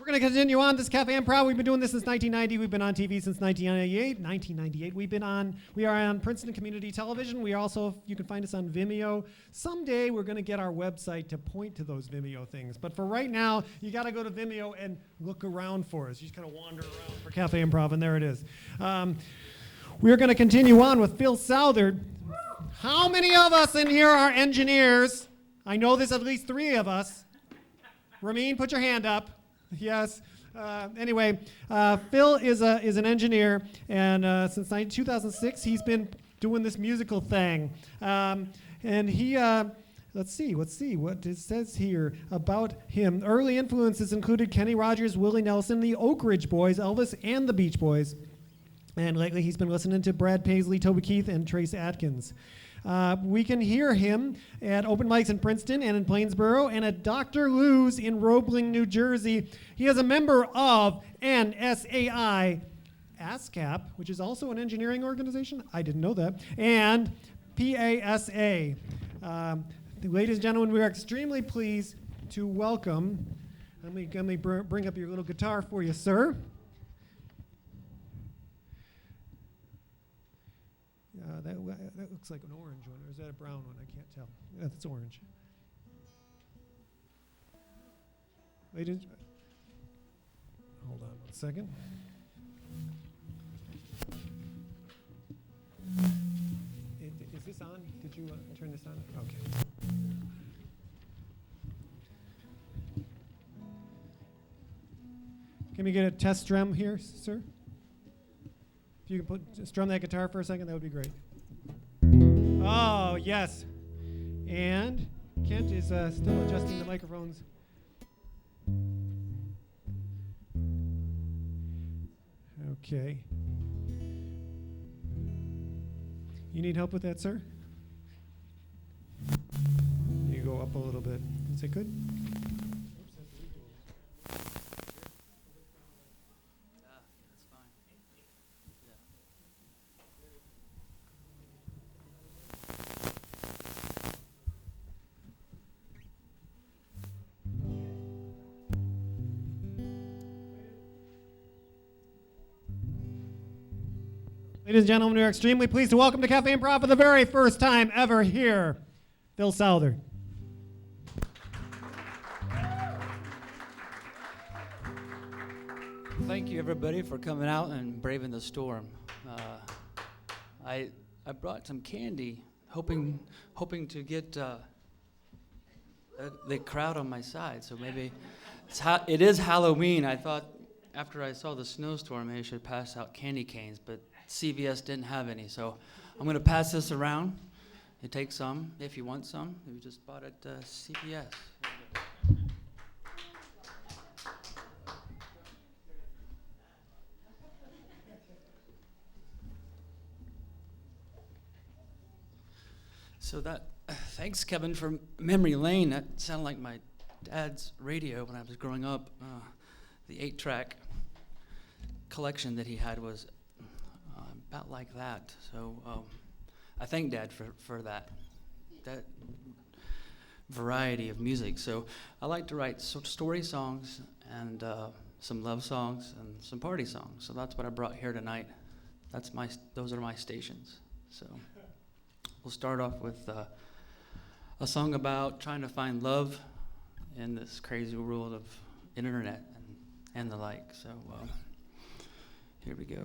We're going to continue on this Cafe Improv. We've been doing this since 1990. We've been on TV since 1998. 1998. We are on Princeton Community Television. You can find us on Vimeo. Someday we're going to get our website to point to those Vimeo things. But for right now, you got to go to Vimeo and look around for us. You just kind of wander around for Cafe Improv, and there it is. We're going to continue on with Phil Southard. How many of us in here are engineers? I know there's at least 3 of us. Ramin, put your hand up. Yes. Anyway, Phil is an engineer, and since 2006, he's been doing this musical thing. And he, let's see what it says here about him. Early influences included Kenny Rogers, Willie Nelson, the Oak Ridge Boys, Elvis, and the Beach Boys. And lately, he's been listening to Brad Paisley, Toby Keith, and Trace Atkins. We can hear him at open mics in Princeton and in Plainsboro and at Dr. Lou's in Roebling, New Jersey. He is a member of NSAI, ASCAP, which is also an engineering organization. I didn't know that. And PASA. Ladies and gentlemen, we are extremely pleased to welcome. Let me bring up your little guitar for you, sir. That looks like an orange one, or is that a brown one? I can't tell. That's orange. Hold on 1 second. Is this on? Did you turn this on? Okay. Can we get a test drum here, sir? If you can strum that guitar for a second, that would be great. Oh, yes. And Kent is still adjusting the microphones. Okay. You need help with that, sir? You go up a little bit. Is it good? Ladies and gentlemen, we are extremely pleased to welcome to Cafe Improv for the very first time ever here, Phil Southard. Thank you, everybody, for coming out and braving the storm. I brought some candy, hoping to get the crowd on my side. So maybe it is Halloween. I thought after I saw the snowstorm, I should pass out candy canes, but CVS didn't have any, so I'm going to pass this around. You take some if you want some. We just bought at CVS. So thanks, Kevin, for Memory Lane. That sounded like my dad's radio when I was growing up. The 8-track collection that he had was about like that. So I thank Dad for that variety of music. So I like to write story songs and some love songs and some party songs. So that's what I brought here tonight. Those are my stations. So we'll start off with a song about trying to find love in this crazy world of internet and the like. So here we go.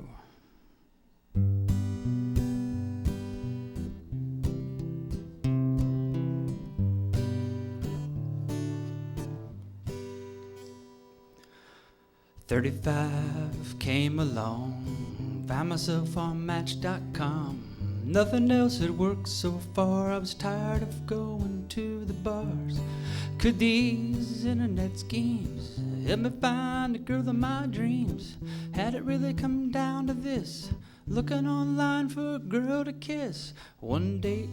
"35 came along, found myself on Match.com. Nothing else had worked so far, I was tired of going to the bars. Could these internet schemes help me find the girl of my dreams? Had it really come down to this, looking online for a girl to kiss? One date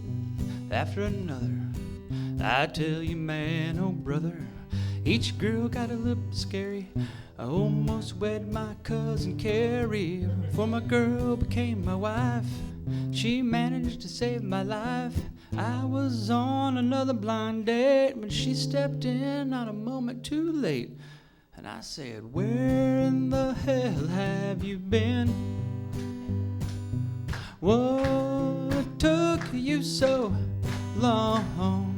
after another, I tell you, man, oh brother, each girl got a little scary. I almost wed my cousin Carrie, for my girl became my wife. She managed to save my life. I was on another blind date when she stepped in not a moment too late. And I said, where in the hell have you been? What took you so long?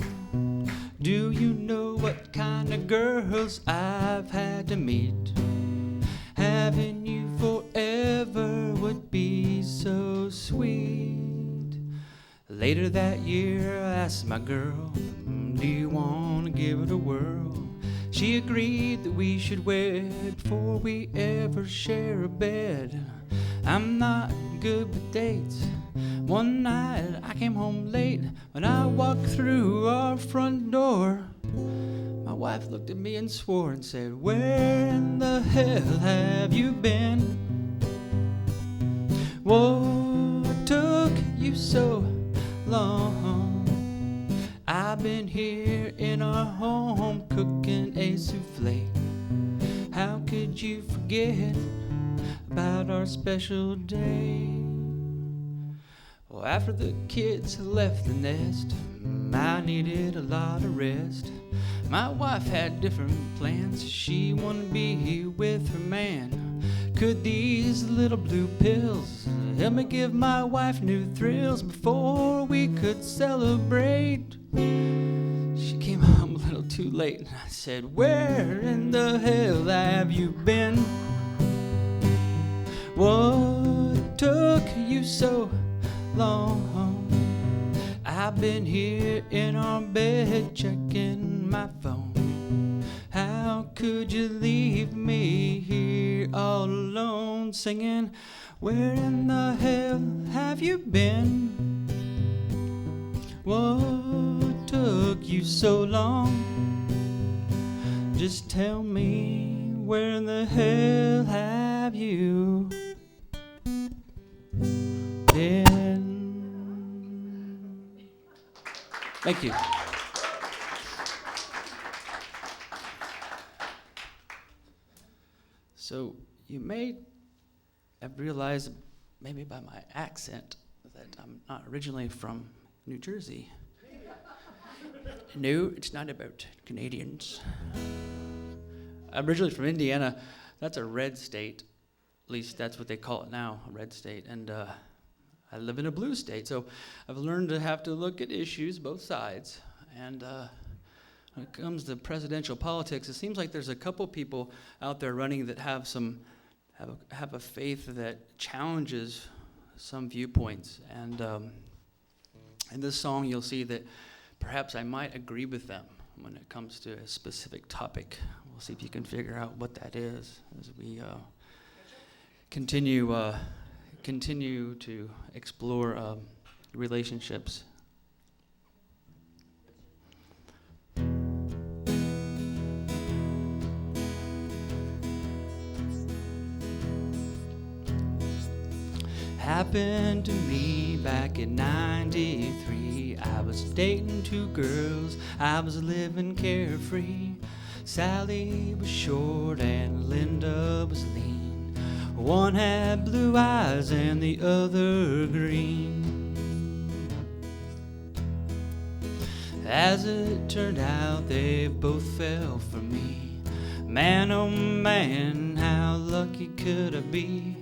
Do you know what kind of girls I've had to meet? Having you forever would be so sweet. Later that year I asked my girl, do you want to give it a whirl? She agreed that we should wed before we ever share a bed. I'm not good with dates. One night I came home late. When I walked through our front door, my wife looked at me and swore and said, where in the hell have you been? What took you so long? I've been here in our home cooking a souffle. How could you forget about our special day? Well, after the kids left the nest, I needed a lot of rest. My wife had different plans. She wanted to be with her man. Could these little blue pills help me give my wife new thrills before we could celebrate? She came home a little too late, and I said, where in the hell have you been? What took you so long? I've been here in our bed checking my phone. How could you leave me here all alone singing, where in the hell have you been? What took you so long? Just tell me, where in the hell have you been? Thank you. So you may have realized, maybe by my accent, that I'm not originally from New Jersey. No, it's not about Canadians. I'm originally from Indiana. That's a red state. At least that's what they call it now, a red state. And I live in a blue state, so I've learned to have to look at issues, both sides. And when it comes to presidential politics, it seems like there's a couple people out there running that have a faith that challenges some viewpoints. And in this song, you'll see that perhaps I might agree with them when it comes to a specific topic. We'll see if you can figure out what that is as we continue to explore relationships. Happened to me back in '93. I was dating two girls, I was living carefree. Sally was short and Linda was lean. One had blue eyes and the other green. As it turned out, they both fell for me. Man, oh man, how lucky could I be?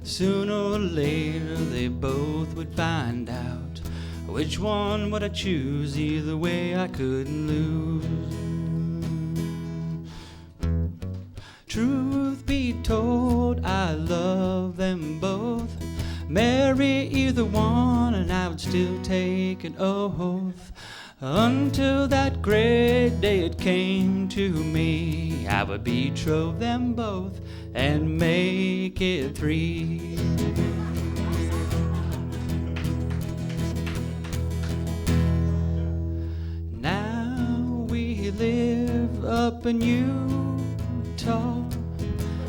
Sooner or later, they both would find out which one would I choose. Either way, I couldn't lose. Truth be told, I love them both. Marry either one and I would still take an oath. Until that great day it came to me, I would betroth them both and make it three. Now we live up in Utah.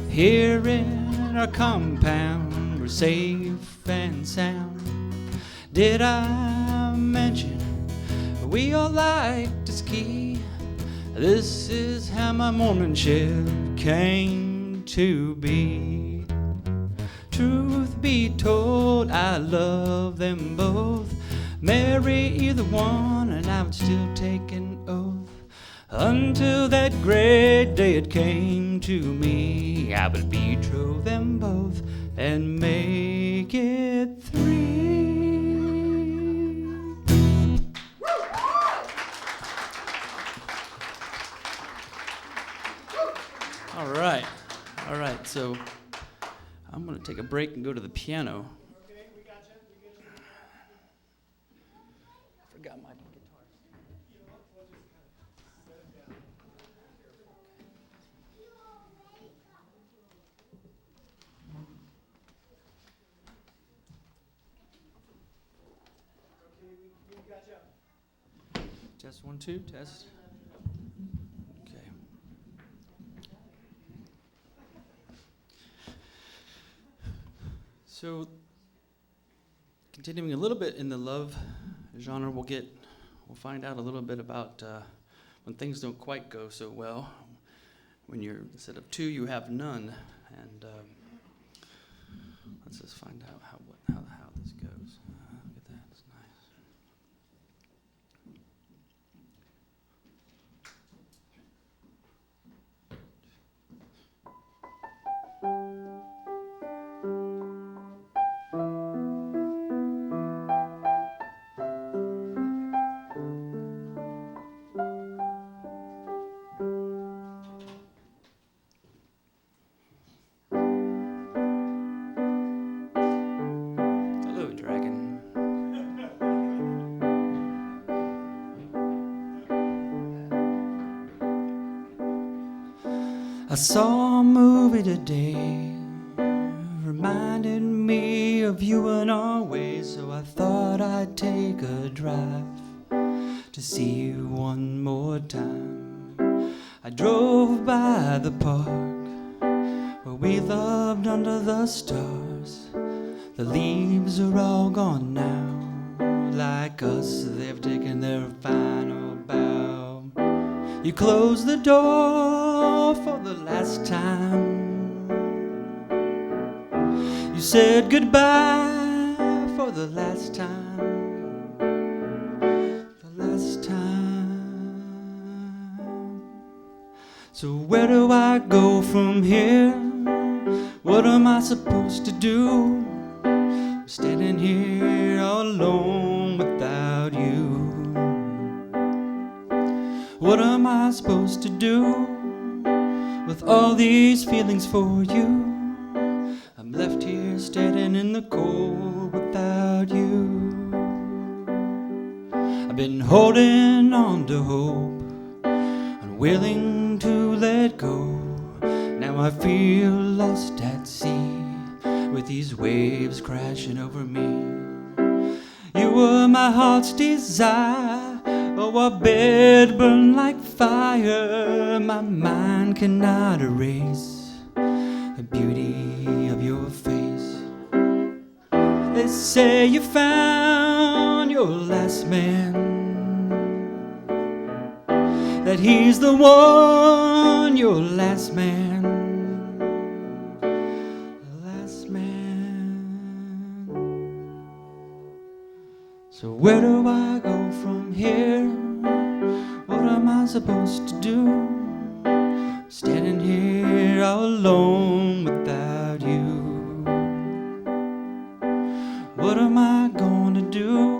Here in our compound, we're safe and sound. Did I mention we all like to ski? This is how my morning shift came to be. Truth be told, I love them both. Marry either one and I would still take an oath. Until that great day it came to me, I would betroth them both and make it three. All right, so I'm going to take a break and go to the piano. Okay, we got you. I forgot my guitar. You know what? We'll just kind of set it down. Okay, we got you. Test 1, 2, test. Okay. So, continuing a little bit in the love genre, we'll find out a little bit about when things don't quite go so well. When you're instead of two, you have none, and let's just find out how this goes. Look at that, it's nice. Hello, dragon. I saw a movie today, reminded me of you and our ways, so I thought I'd take a drive to see you one more time. I drove by the park where we loved under the stars. The leaves are all gone now, like us, they've taken their final bow. You closed the door for the last time. You said goodbye for the last time. The last time. So where do I go from here? What am I supposed to do? I'm standing here all alone without you. What am I supposed to do with all these feelings for you? I'm left here standing in the cold without you. I've been holding on to hope, unwilling to let go. Now I feel lost at sea with these waves crashing over me. You were my heart's desire, oh, our bed burned like fire. My mind cannot erase the beauty of your face. They say you found your last man, that he's the one, your last man, the last man. So where do I go from here? What am I supposed to do? Standing here all alone without you. What am I gonna do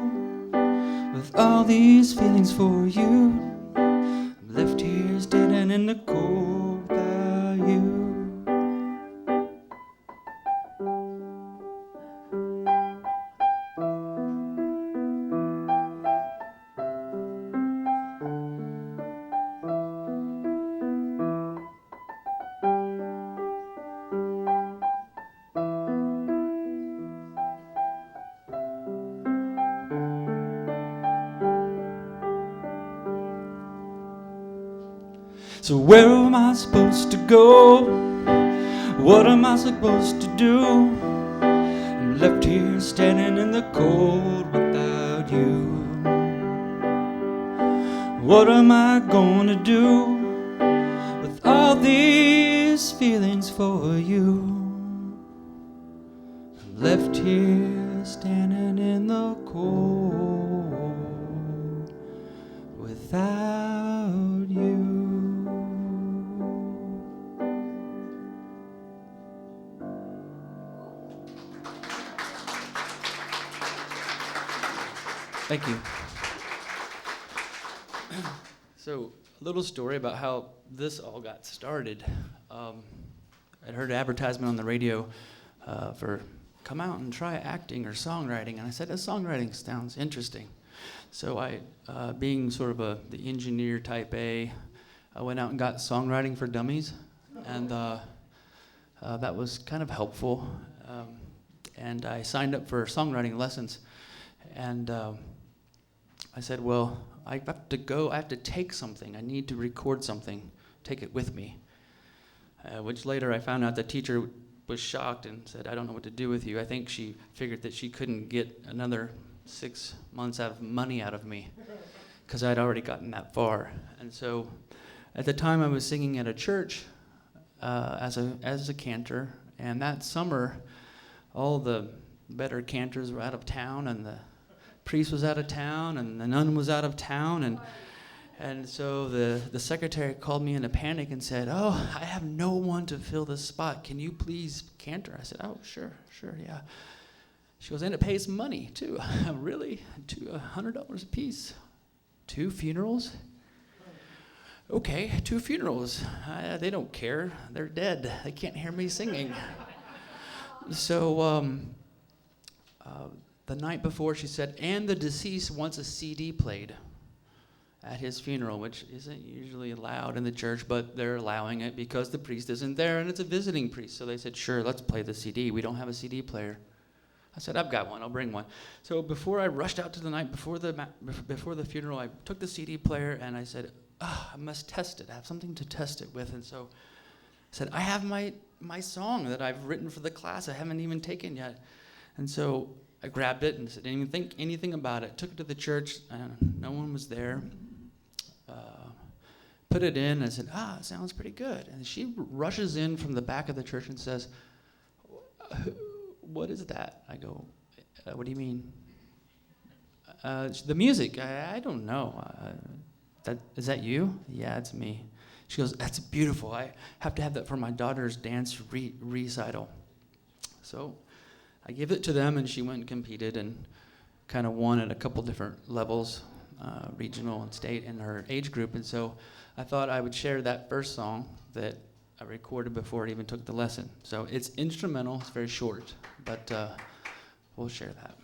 with all these feelings for you? I'm left here standing in the cold without you. So where am I supposed to go? What am I supposed to do? I'm left here standing in the cold without you. What am I gonna do with all these feelings for you? I'm left here standing in the cold with without you. Thank you. So, a little story about how this all got started. I'd heard an advertisement on the radio for come out and try acting or songwriting, and I said, songwriting sounds interesting. So I, being sort of the engineer type A, I went out and got Songwriting for Dummies, and that was kind of helpful. And I signed up for songwriting lessons, and I said, well, I have to take something. I need to record something, take it with me. Which later I found out the teacher was shocked and said, I don't know what to do with you. I think she figured that she couldn't get another 6 months of money out of me because I'd already gotten that far. And so at the time I was singing at a church as a cantor, and that summer all the better cantors were out of town, and the priest was out of town, and the nun was out of town, and so the secretary called me in a panic and said, oh, I have no one to fill this spot. Can you please cantor? I said, oh, sure, yeah. She goes, and it pays money, too. Really? $100 a piece? 2 funerals? Okay, 2 funerals. They don't care. They're dead. They can't hear me singing. So the night before, she said, and the deceased wants a CD played at his funeral, which isn't usually allowed in the church, but they're allowing it because the priest isn't there, and it's a visiting priest. So they said, sure, let's play the CD. We don't have a CD player. I said, I've got one. I'll bring one. So before I rushed out to the night before the funeral, I took the CD player, and I said, I must test it. I have something to test it with. And so I said, I have my song that I've written for the class I haven't even taken yet. And so I grabbed it and said, didn't even think anything about it. Took it to the church, and no one was there. Put it in, and I said, it sounds pretty good. And she rushes in from the back of the church and says, what is that? I go, what do you mean? The music, I don't know. Is that you? Yeah, it's me. She goes, that's beautiful. I have to have that for my daughter's dance recital. So I gave it to them, and she went and competed and kind of won at a couple different levels, regional and state in her age group. And so I thought I would share that first song that I recorded before I even took the lesson. So it's instrumental, it's very short, but we'll share that.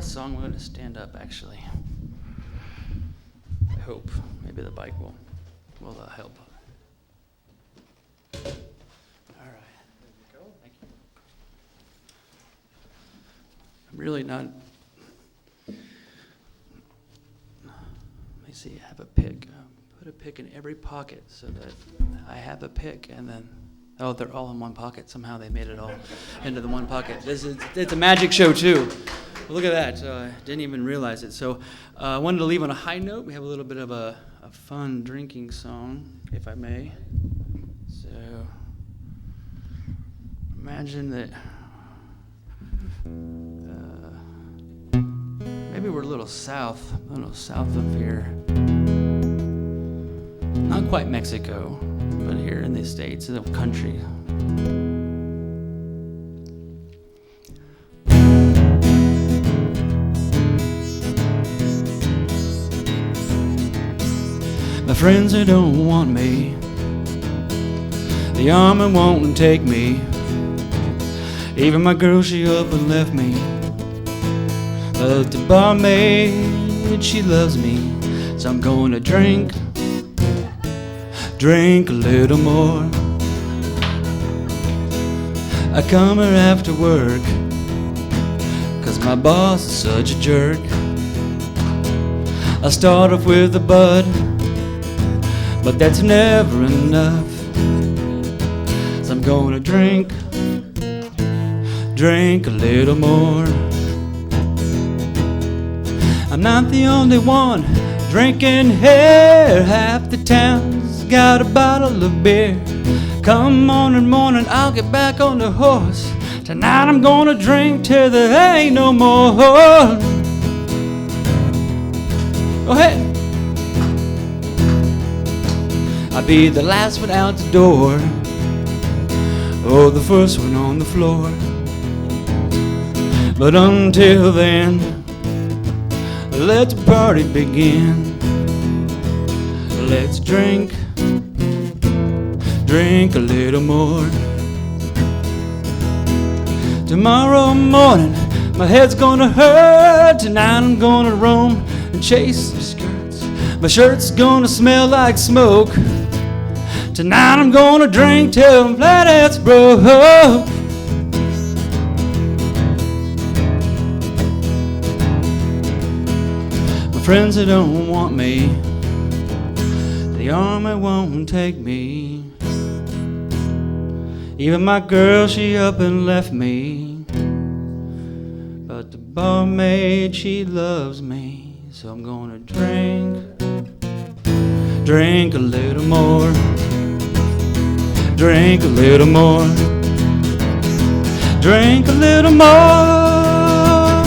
Song, we're going to stand up, actually. I hope. Maybe the bike will help. All right. There you go. Thank you. I'm really not have a pick. Put a pick in every pocket so that I have a pick, and then, oh, they're all in one pocket. Somehow they made it all into the one pocket. It's a magic show, too. Look at that. I didn't even realize it. So I wanted to leave on a high note. We have a little bit of a fun drinking song, if I may. So imagine that maybe we're a little south of here. Not quite Mexico, but here in the States, in the country. My friends, they don't want me. The army won't take me. Even my girl, she up and left me. But the barmaid, she loves me. So I'm gonna drink a little more. I come here after work, 'cause my boss is such a jerk. I start off with a bud, but that's never enough. So I'm gonna drink a little more. I'm not the only one drinking here. Half the town's got a bottle of beer. Come morning, I'll get back on the horse. Tonight I'm gonna drink till there ain't no more. Go ahead. I'll be the last one out the door, or the first one on the floor. But until then, let the party begin. Let's drink a little more. Tomorrow morning, my head's gonna hurt. Tonight I'm gonna roam and chase some skirts. My shirt's gonna smell like smoke. Tonight I'm gonna drink till my planet's broke. My friends, they don't want me. The army won't take me. Even my girl, she up and left me. But the barmaid, she loves me. So I'm gonna drink a little more. Drink a little more. Drink a little more.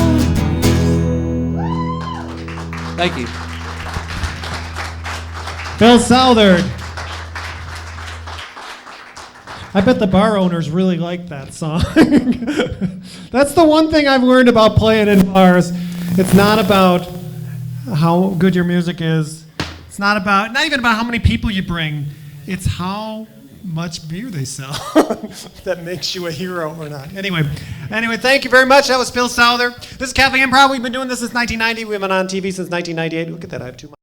Thank you. Phil Southard. I bet the bar owners really like that song. That's the one thing I've learned about playing in bars. It's not about how good your music is. It's not even about how many people you bring. It's how much beer they sell that makes you a hero or not. Anyway, thank you very much. That was Phil Souther. This is Cafe Improv. We've been doing this since 1990. We've been on TV since 1998. Look at that. I have 2 months.